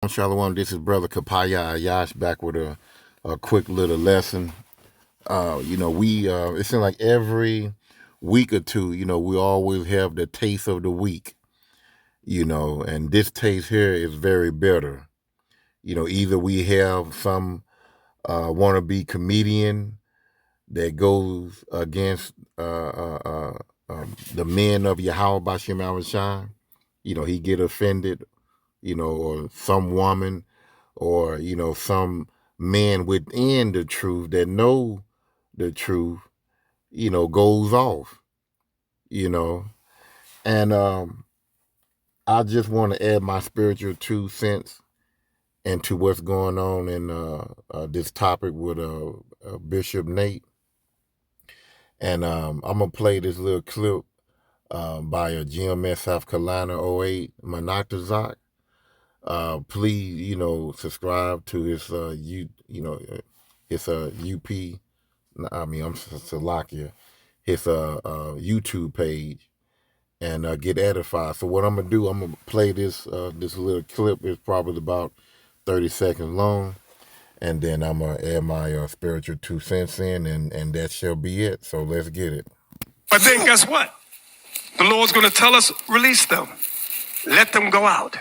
Shalom, this is Brother Kapaya Ayash back with a quick little lesson. It seems like every week or two, we always have the taste of the week, and this taste here is very bitter. Either we have some wannabe comedian that goes against the men of Yahweh Bashim Avashai. He get offended, or some woman or some man within the truth that know the truth goes off, you know and I just want to add my spiritual 2 cents into what's going on in this topic with Bishop Nate. And I'm gonna play this little clip by a GMS South Carolina '08 Monoctazak. Please, subscribe to his his UP. I'm Salakia. His YouTube page and get edified. So what I'm gonna do, I'm gonna play this little clip. It's probably about 30 seconds long, and then I'm gonna add my spiritual 2 cents in, and that shall be it. So let's get it. But then guess what? The Lord's gonna tell us, release them, let them go out.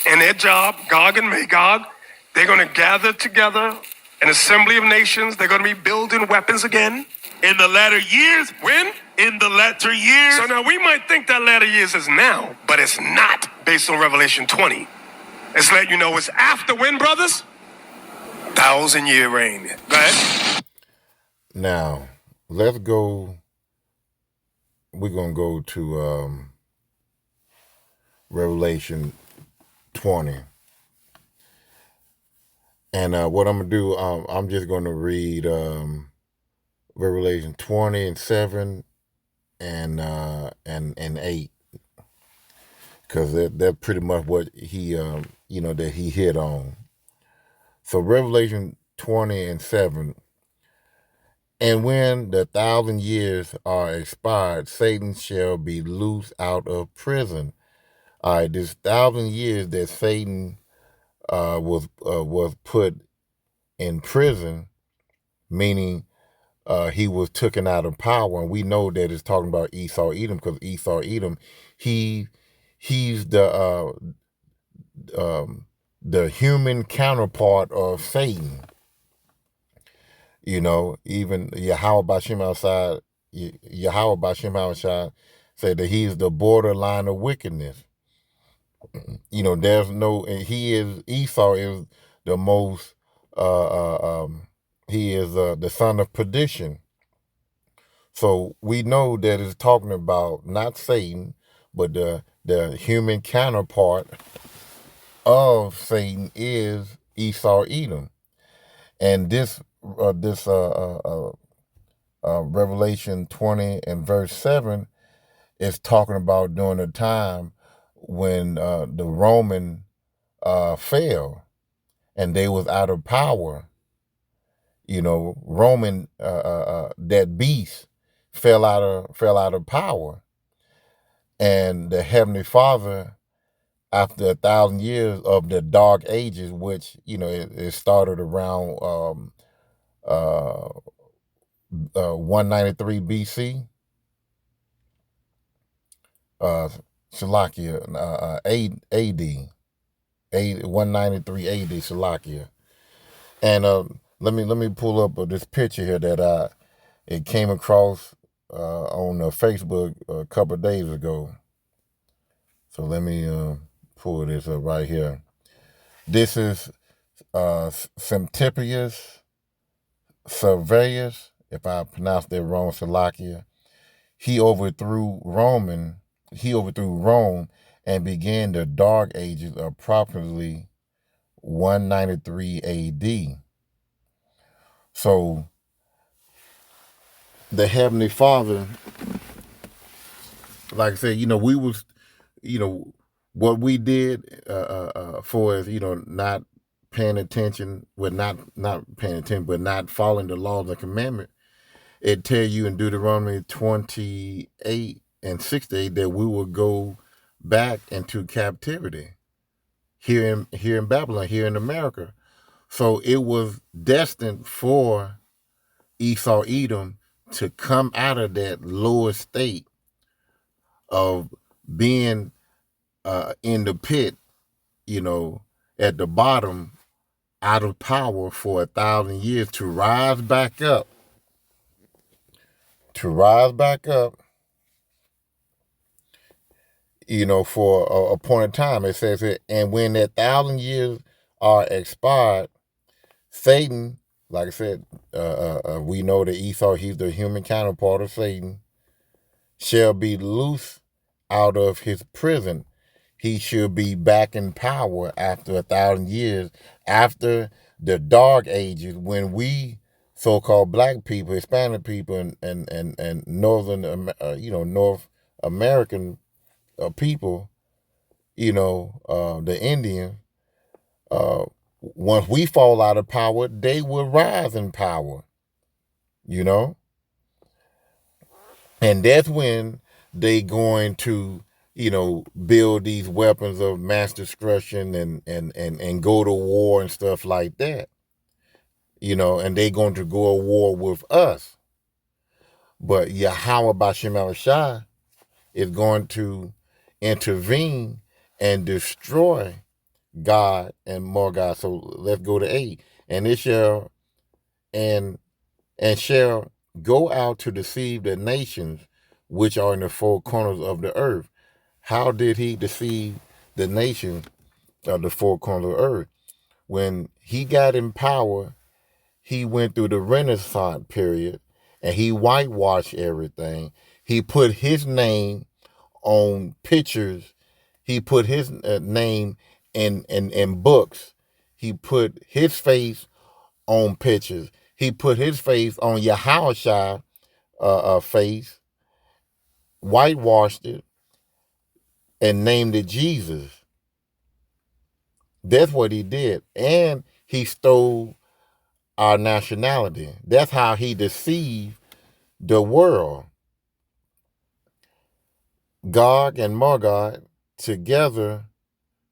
And their job, Gog and Magog, they're going to gather together an assembly of nations. They're going to be building weapons again. In the latter years. When? In the latter years. So now we might think that latter years is now, but it's not based on Revelation 20. It's letting you know it's after when, brothers? 1,000-year reign. Go ahead. Now, let's go. We're going to go to Revelation 20. And what I'm going to do, I'm just going to read Revelation 20 and 7 and 8. Because that's pretty much what he, that he hit on. So Revelation 20 and 7. And when the 1,000 years are expired, Satan shall be loosed out of prison. All right, this 1,000 years that Satan was put in prison, meaning he was taken out of power, and we know that it's talking about Esau Edom, because Esau Edom, he's the human counterpart of Satan. Even Yahweh Bashim outside, Yahweh Bashim outside said that he's the borderline of wickedness. There's no, Esau is the most, he is the son of perdition. So we know that it's talking about not Satan, but the human counterpart of Satan is Esau Edom. And this Revelation 20 and verse 7 is talking about during the time when the Roman fell and they was out of power. Roman that beast fell out of power, and the Heavenly Father, after 1,000 years of the Dark Ages, which it started around 193 BC. Salakia, AD, 193 AD, Salakia. And let me pull up this picture here that it came across on Facebook a couple of days ago. So let me pull this up right here. This is Semtipius Serveius, if I pronounced that wrong, Salakia. He overthrew Rome and began the Dark Ages approximately 193 AD. So the Heavenly Father, like I said, we was, what we did for is, not paying attention, not paying attention, but not following the laws and commandment. It tell you in Deuteronomy 28 and 68 that we will go back into captivity. here in Babylon, here in America. So it was destined for Esau Edom to come out of that lower state of being in the pit, you know, at the bottom, out of power for 1,000 years, to rise back up, to rise back up, for a point in time. It says it, and when that 1,000 years are expired, Satan, like I said, we know that Esau, he's the human counterpart of Satan, shall be loose out of his prison. He should be back in power after 1,000 years, after the dark ages, when we so-called black people, Hispanic people, and northern, North American people, the Indian, uh, once we fall out of power, they will rise in power, you know? And that's when they going to, build these weapons of mass destruction and go to war and stuff like that, and they going to go to war with us. But Yahweh Bashem Shai is going to intervene and destroy God and more God. So let's go to 8. And it shall and shall go out to deceive the nations which are in the four corners of the earth. How did he deceive the nations of the four corners of the earth? When he got in power, he went through the Renaissance period and he whitewashed everything. He put his name on pictures. He put his name in books. He put his face on pictures. He put his face on Yahushua face, whitewashed it, and named it Jesus. That's what he did. And he stole our nationality. That's how he deceived the world. Gog and Magog together,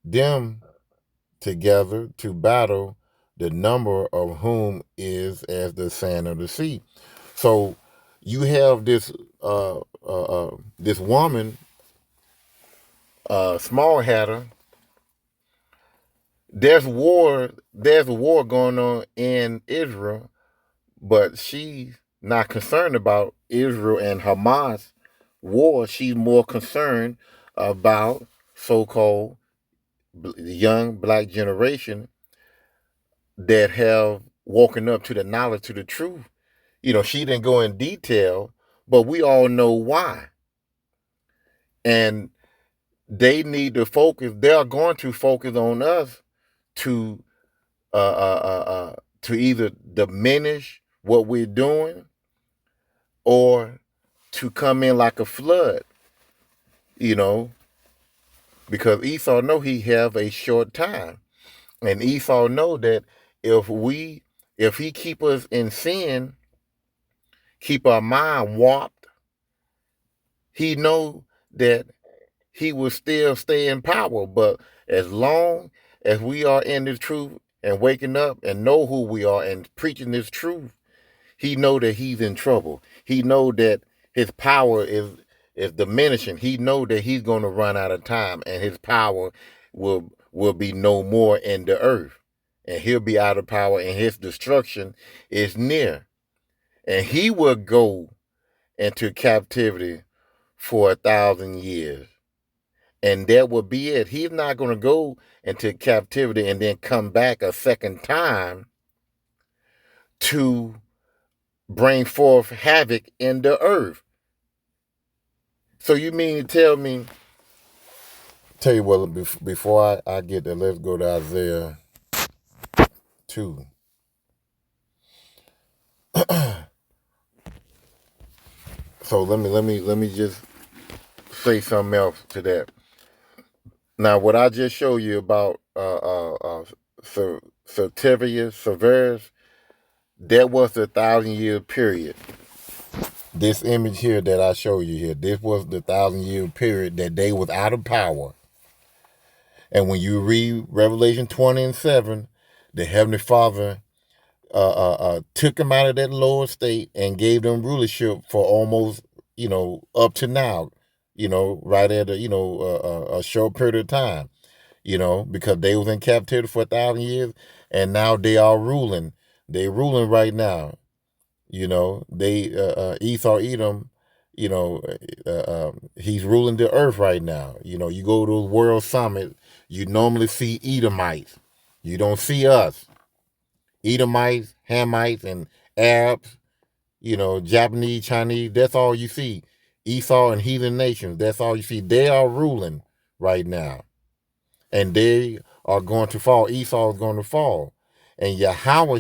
them together to battle, the number of whom is as the sand of the sea. So you have this woman, small hatter. There's a war going on in Israel, but she's not concerned about Israel and Hamas war. She's more concerned about so-called young black generation that have woken up to the knowledge, to the truth. She didn't go in detail, but we all know why. And they need to focus. They are going to focus on us to to either diminish what we're doing or to come in like a flood, you know, because Esau know he have a short time, and Esau know that if he keep us in sin, keep our mind warped, he know that he will still stay in power. But as long as we are in the truth and waking up and know who we are and preaching this truth, he know that he's in trouble. He know that his power is diminishing. He know that he's going to run out of time and his power will be no more in the earth. And he'll be out of power and his destruction is near. And he will go into captivity for 1,000 years. And that will be it. He's not going to go into captivity and then come back a second time to bring forth havoc in the earth. So you mean to tell you what, before I get there, let's go to Isaiah 2. So let me just say something else to that. Now, what I just showed you about Severus, that was the 1,000-year period. This image here that I show you here, this was the 1,000-year period that they was out of power. And when you read Revelation 20:7, the Heavenly Father took them out of that lower state and gave them rulership for almost, up to now, right at a short period of time, because they was in captivity for 1,000 years, and now they are ruling. They ruling right now. They Esau Edom. He's ruling the earth right now. You go to a world summit, you normally see Edomites. You don't see us. Edomites, Hamites, and Arabs, Japanese, Chinese, that's all you see. Esau and heathen nations, that's all you see. They are ruling right now. And they are going to fall. Esau is going to fall. And Yahweh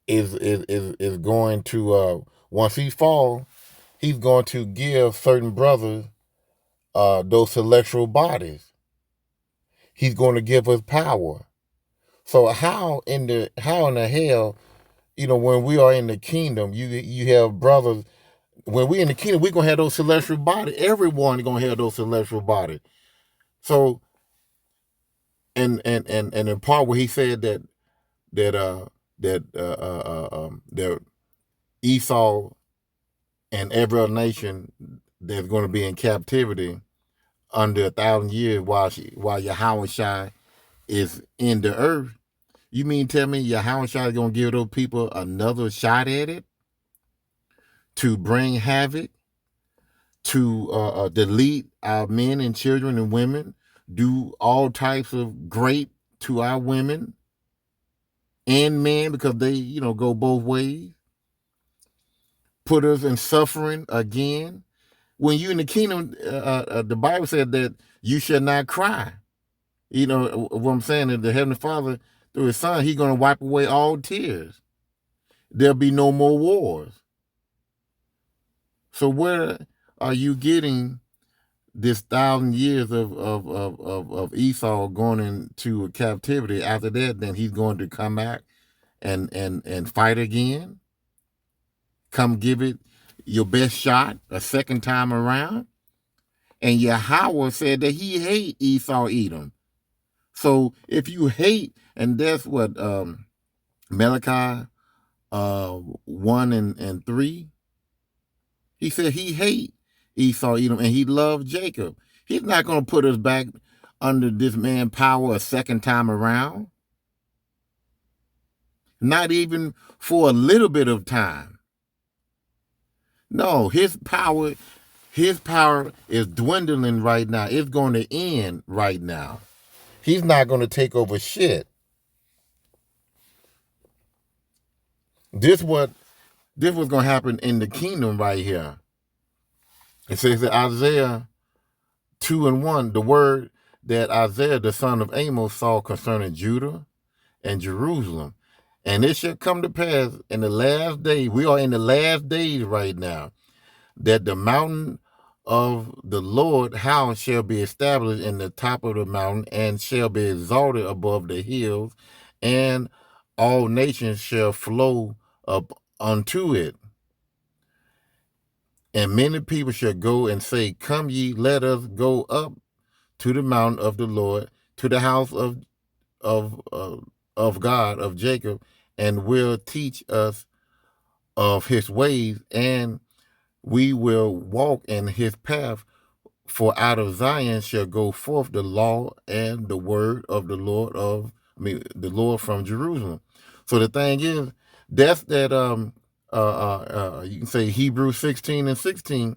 is going to once he fall, he's going to give certain brothers those celestial bodies. He's going to give us power. So how in the hell, when we are in the kingdom, you have brothers. When we in the kingdom, we're gonna have those celestial bodies. Everyone gonna have those celestial bodies. So and the part where he said that that Esau and every other nation that's going to be in captivity under 1,000 years while Yahweh Shai is in the earth. You mean tell me Yahweh Shai is going to give those people another shot at it to bring havoc, to delete our men and children and women, do all types of great to our women and men because they, go both ways, put us in suffering again. When you in the kingdom, the Bible said that you shall not cry. What I'm saying is the Heavenly Father, through His Son, He's going to wipe away all tears. There'll be no more wars. So where are you getting this 1,000 years of Esau going into captivity? After that, then he's going to come back and fight again. Come give it your best shot a second time around. And Yahweh said that He hate Esau Edom. So if you hate, and that's what Malachi 1 and 3, He said He hate Esau Edom and He loved Jacob. He's not going to put us back under this man's power a second time around. Not even for a little bit of time. No, his power is dwindling right now. It's going to end right now. He's not going to take over shit. This was going to happen in the kingdom right here. It says that Isaiah 2:1, the word that Isaiah the son of Amos saw concerning Judah and Jerusalem. And it shall come to pass in the last days, we are in the last days right now, that the mountain of the Lord house shall be established in the top of the mountain and shall be exalted above the hills, and all nations shall flow up unto it. And many people shall go and say, come ye, let us go up to the mountain of the Lord, to the house of God, of Jacob, and will teach us of His ways, and we will walk in His path. For out of Zion shall go forth the law and the word of the Lord from Jerusalem. So the thing is, that's that you can say Hebrews 16:16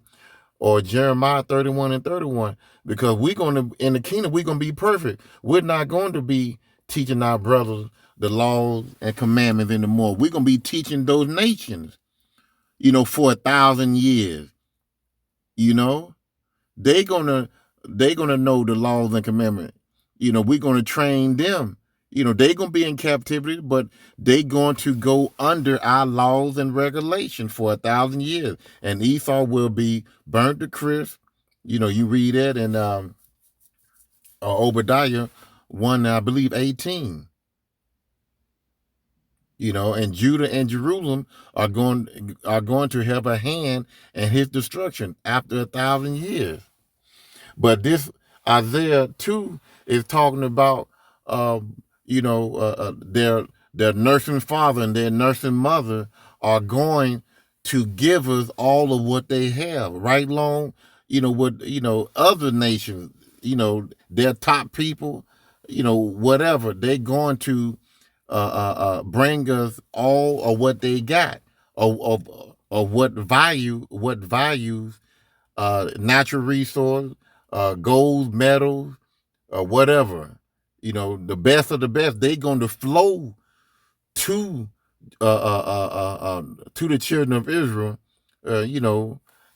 or Jeremiah 31:31, because we're going to, in the kingdom, we're going to be perfect. We're not going to be teaching our brothers the laws and commandments anymore. We're going to be teaching those nations, for 1,000 years. They're gonna know the laws and commandments. We're gonna train them. They're gonna be in captivity, but they're going to go under our laws and regulations for 1,000 years. And Esau will be burnt to crisp. You read that in Obadiah 1, I believe 18. And Judah and Jerusalem are going to have a hand in his destruction after 1,000 years. But this Isaiah 2 is talking about, you know, their nursing father and their nursing mother are going to give us all of what they have, right? Long, what, other nations, their top people, whatever, they're going to bring us all of what they got, of what values, natural resource, gold, metals, whatever. The best of the best, they're going to flow to to the children of Israel,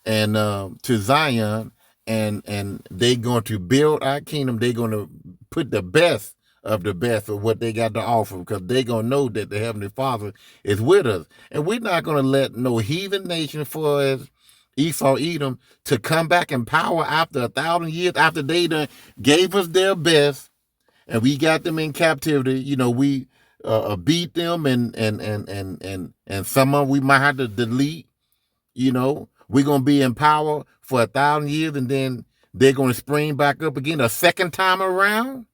and to Zion, and they're going to build our kingdom. They're going to put the best of the best of what they got to offer, because they're going to know that the Heavenly Father is with us. And we're not going to let no heathen nation, for as Esau, Edom, to come back in power after 1,000 years, after they done gave us their best and we got them in captivity. We beat them, and some of them we might have to delete. We're gonna be in power for 1,000 years, and then they're gonna spring back up again a second time around.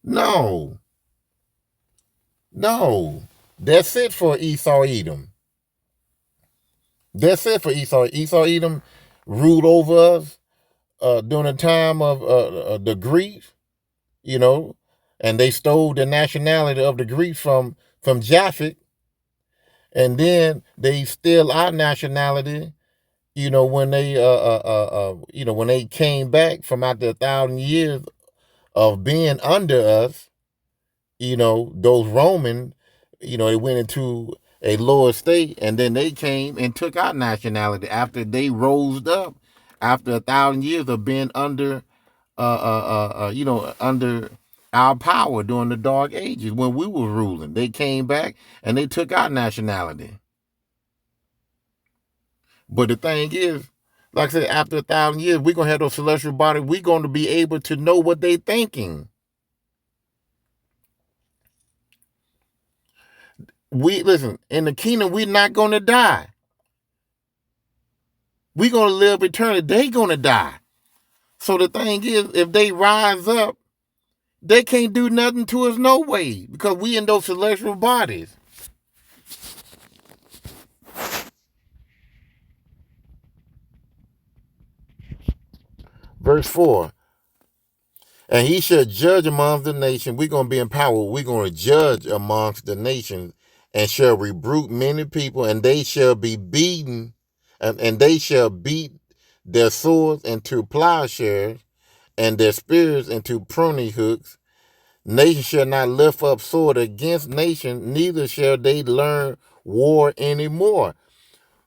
No, no, that's it for Esau Edom. That's it for Esau. Esau Edom ruled over us during the time of the Greeks. you know, and they stole the nationality of the Greeks from Japhet, and then they steal our nationality. When they came back from after 1,000 years of being under us, those Romans, they went into a lower state, and then they came and took our nationality after they rose up after 1,000 years of being under our power during the Dark Ages when we were ruling. They came back and they took our nationality. But the thing is, like I said, after 1,000 years, we're gonna have those celestial bodies. We're going to be able to know what they're thinking. We listen in the kingdom. We're not gonna die. We're gonna live eternally. They're gonna die. So the thing is, if they rise up, they can't do nothing to us no way, because we in those celestial bodies. Verse 4. And he shall judge amongst the nations. We're going to be in power. We're going to judge amongst the nations, and shall rebuke many people, and they shall be beaten, and they shall beat their swords into plowshares, and their spears into pruning hooks. Nation shall not lift up sword against nation, neither shall they learn war anymore.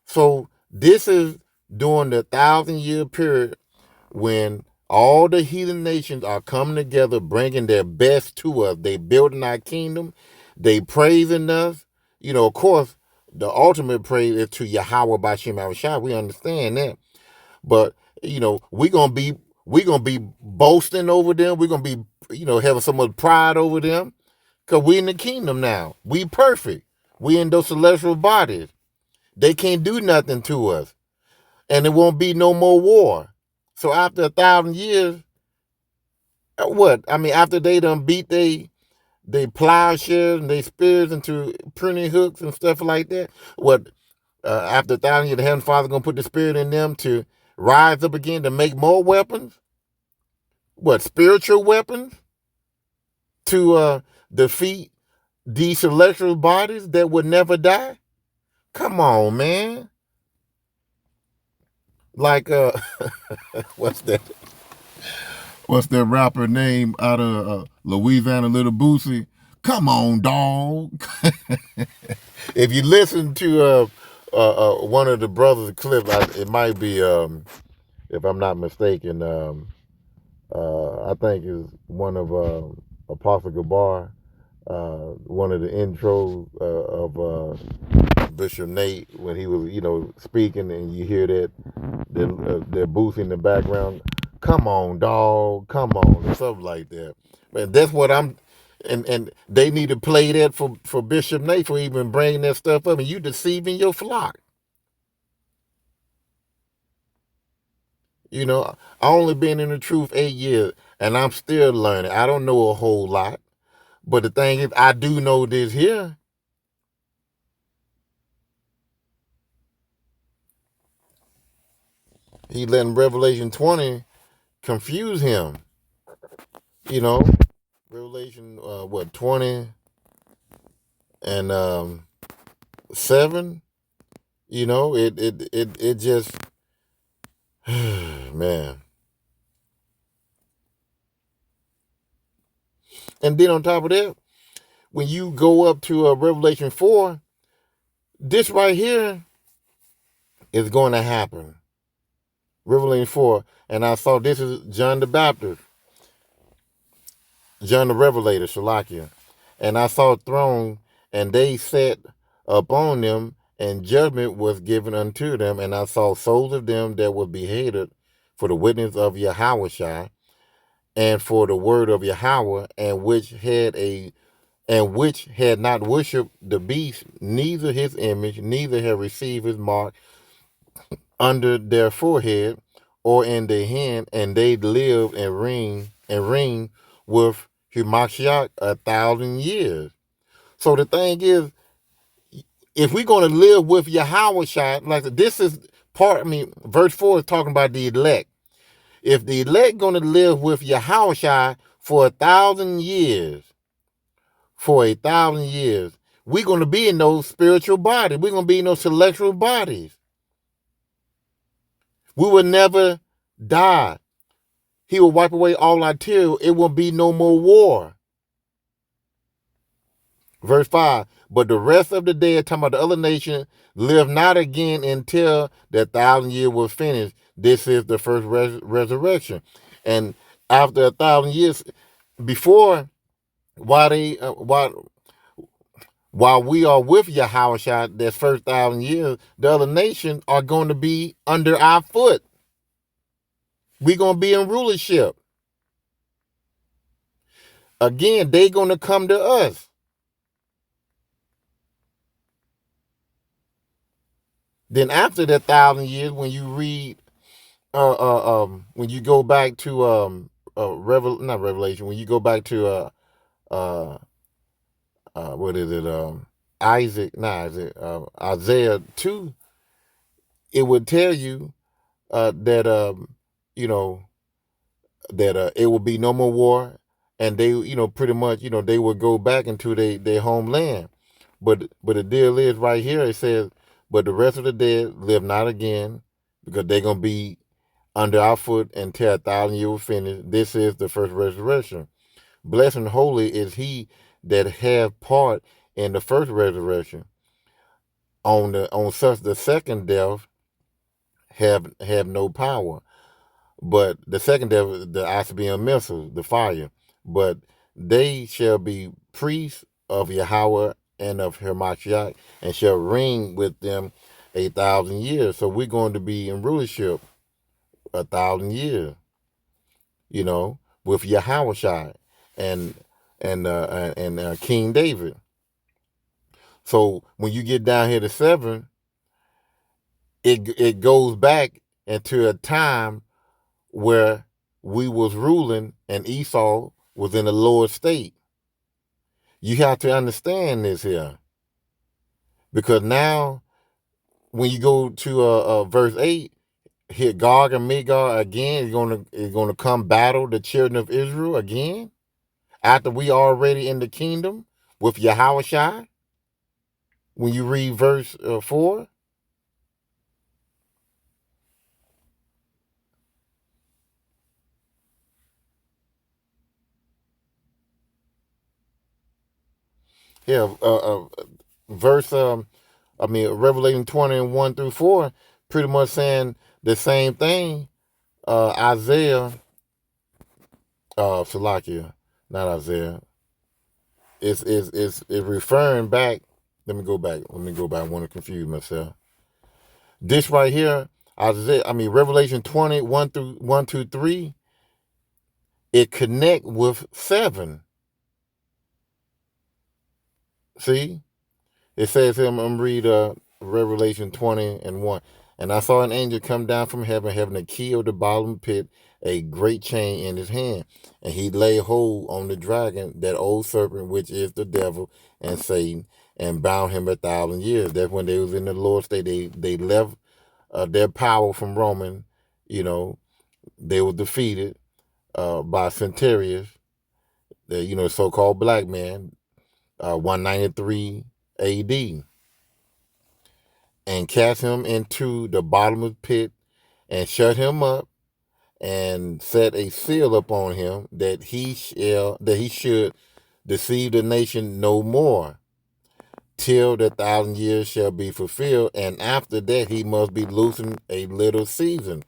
So this is during the 1,000-year period when all the heathen nations are coming together, bringing their best to us. They building our kingdom. They praising us. Of course, the ultimate praise is to Yahweh Bashem Yahushua. We understand that. But, we're gonna be boasting over them. We're gonna be, having so much pride over them. Because we in the kingdom now. We perfect. We in those celestial bodies. They can't do nothing to us. And there won't be no more war. So after 1,000 years, what? I mean, after they done beat they plowshares and they spears into pruning hooks and stuff like that, what? After 1,000 years, the Heavenly Father gonna put the Spirit in them to rise up again to make more weapons? What? Spiritual weapons to defeat these celestial bodies that would never die? Come on, man. Like what's that? What's that rapper name out of Louisiana, Little Boosie? Come on, dog. If you listen to one of the brothers' clips, it might be, if I'm not mistaken, I think it's one of Apostle Gabar, one of the intros of Bishop Nate when he was, speaking, and you hear that their booth in the background. Come on, dog. Come on, or something like that. Man, that's what I'm. And they need to play that for Bishop Nate for even bringing that stuff up. And you deceiving your flock. I only been in the truth 8 years, and I'm still learning. I don't know a whole lot, but the thing is, I do know this here. He letting Revelation 20 confuse him. You know, Revelation 20 and 7. It just man. And then on top of that, when you go up to Revelation 4, this right here is going to happen. Revelation 4, and I saw this is John the Baptist, John the Revelator, Shalakia. And I saw a throne, and they sat upon them, and judgment was given unto them. And I saw souls of them that were beheaded for the witness of Yahweh, and for the word of Yahweh, and which had not worshipped the beast, neither his image, neither had received his mark under their forehead or in their hand, and they lived and reign with Hamashiach 1,000 years. So the thing is, if we're going to live with Yahweh, like this is part. I mean, verse 4 is talking about the elect. If the elect going to live with Yahweh for 1,000 years, we're going to be in those spiritual bodies. We're going to be in those celestial bodies. We will never die. He will wipe away all our tears. It will be no more war. Verse 5, but the rest of the dead, talking about the other nation, live not again until the 1,000 years was finished. This is the first resurrection. And after 1,000 years, before, while we are with Yahweh, that first 1,000 years, the other nations are going to be under our foot. We're going to be in rulership. Again, they're going to come to us. Then after that 1,000 years, when you read, when you go back to not Revelation, when you go back to what is it, Isaiah 2, it would tell you that you know that it will be no more war, and they pretty much they would go back into their homeland. But the deal is right here. It says, but the rest of the dead live not again, because they're gonna be under our foot until 1,000 years will finish. This is the first resurrection. Blessed and holy is he that have part in the first resurrection. On such the second death have no power. But the second death, the Asabian missiles, the fire. But they shall be priests of Yahweh and of Hamashiach, and shall reign with them 1,000 years. So we're going to be in rulership 1,000 years, with Yahweh and King David. So when you get down here to 7, it goes back into a time where we was ruling and Esau was in a lower state. You have to understand this here, because now when you go to verse 8, here Gog and Magog again is gonna come battle the children of Israel again after we already in the kingdom with Yahweh. When you read verse 4, yeah, verse Revelation 20 and 1 through 4, pretty much saying the same thing. Isaiah, Salakia, not Isaiah. It's referring back. Let me go back. I want to confuse myself. This right here, Revelation 20, 1 through 3, it connect with 7. See? It says here, I'm going to read Revelation 20 and 1. And I saw an angel come down from heaven, having a key of the bottom pit, a great chain in his hand. And he laid hold on the dragon, that old serpent, which is the devil and Satan, and bound him 1,000 years. That's when they was in the Lord's state. They left their power from Roman. You know, they were defeated by Centurions, the so-called black man, 193 A.D., and cast him into the bottomless pit and shut him up and set a seal upon him that he should deceive the nation no more till the 1,000 years shall be fulfilled, and after that he must be loosened a little season.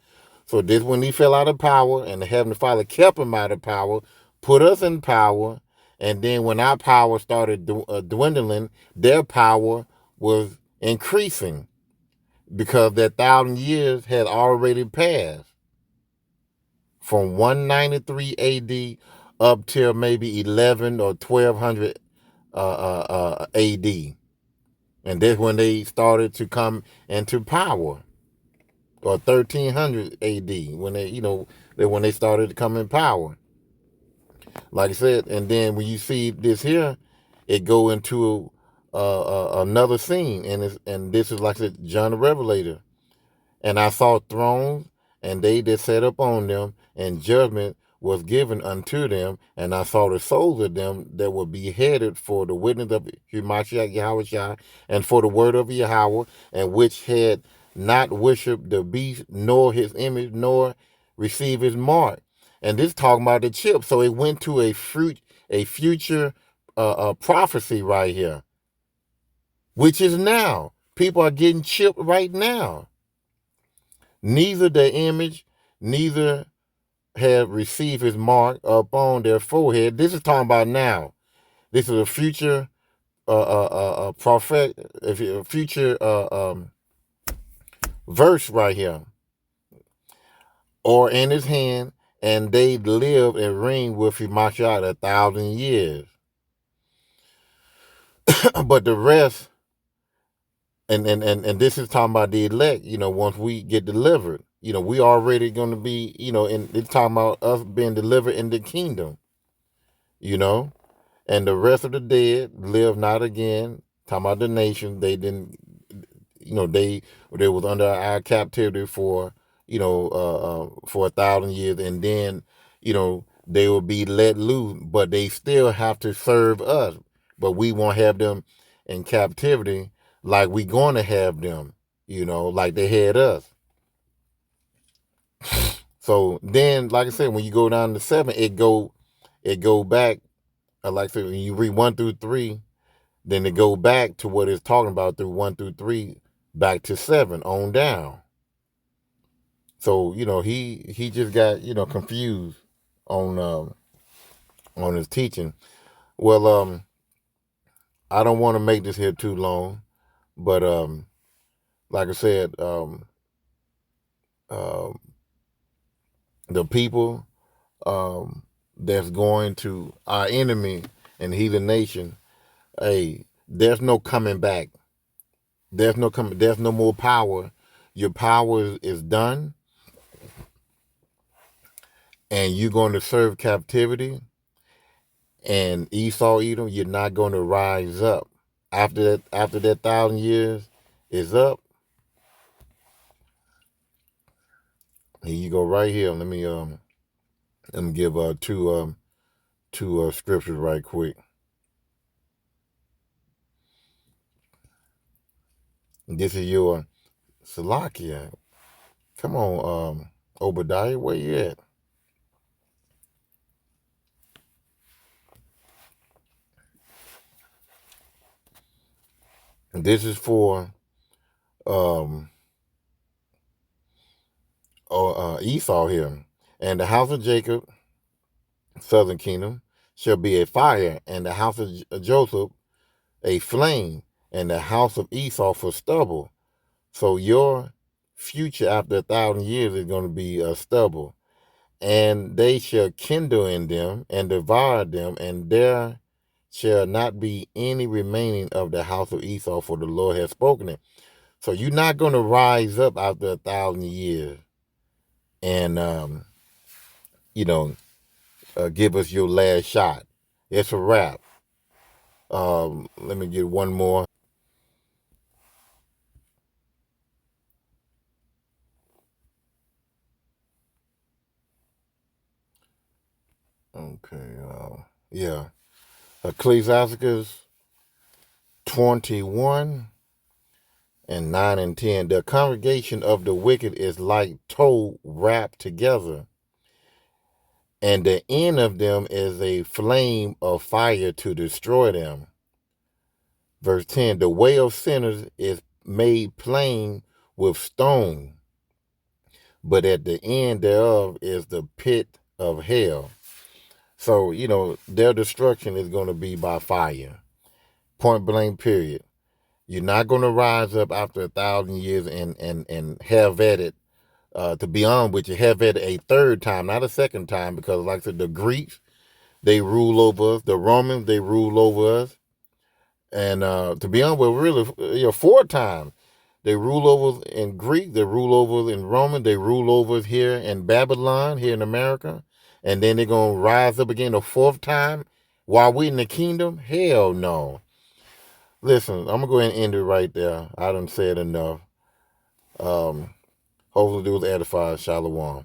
So this when he fell out of power, and the Heavenly Father kept him out of power, put us in power, and then when our power started dwindling, their power was increasing because that 1,000 years had already passed from 193 AD up till maybe 11 or 1200 AD. And that's when they started to come into power, or 1300 AD, when when they started to come in power. Like I said, and then when you see this here, it go into another scene, and this is like I said, John the Revelator. And I saw thrones, and they that sat upon them, and judgment was given unto them. And I saw the souls of them that were beheaded for the witness of Hamashiach Yahushua, and for the word of Yahweh, and which had not worshipped the beast, nor his image, nor received his mark. And this talking about the chip. So it went to a future prophecy right here, which is now. People are getting chipped right now. Neither the image, neither have received his mark upon their forehead. This is talking about now. This is a future prophet, a future verse right here. Or in his hand, and they live and reign with Hamashiach 1,000 years. But the rest, and this is talking about the elect, once we get delivered, we already going to be, and it's talking about us being delivered in the kingdom, and the rest of the dead live not again. Talking about the nation, they didn't, they was under our captivity for, for 1,000 years, and then, they will be let loose, but they still have to serve us, but we won't have them in captivity like we going to have them, like they had us. So then, like I said, when you go down to 7, it go back. Like I said, when you read 1 through 3, then it go back to what it's talking about through 1 through 3, back to 7 on down. So he just got confused on his teaching. Well, I don't want to make this here too long, but like I said, the people that's going to our enemy and heathen nation, hey, there's no coming back. There's no more power. Your power is done, and you're going to serve captivity. And Esau, Edom, you're not going to rise up after that. After that 1,000 years is up, here you go right here. Let me give two scriptures right quick. This is your Salakia. Come on, Obadiah, where you at? This is for Esau here. And the house of Jacob, southern kingdom, shall be a fire, and the house of Joseph a flame, and the house of Esau for stubble. So your future after 1,000 years is going to be a stubble. And they shall kindle in them and devour them, and there shall not be any remaining of the house of Esau, for the Lord has spoken it. So you're not going to rise up after 1,000 years and, you know, give us your last shot. It's a wrap. Let me get one more. Okay. Yeah. Ecclesiasticus 21 and 9 and 10. The congregation of the wicked is like tow wrapped together, and the end of them is a flame of fire to destroy them. Verse 10, the way of sinners is made plain with stone, but at the end thereof is the pit of hell. So, their destruction is going to be by fire. Point blank, period. You're not going to rise up after 1,000 years and have at it. To be honest with you, have at it a third time, not a second time, because like I said, the Greeks, they rule over us. The Romans, they rule over us. And to be honest, well, really, 4 times. They rule over us in Greek, they rule over us in Roman, they rule over us here in Babylon, here in America. And then they're going to rise up again a 4th time while we're in the kingdom? Hell no. Listen, I'm going to go ahead and end it right there. I done said enough. Hopefully, it was edified. Shalom.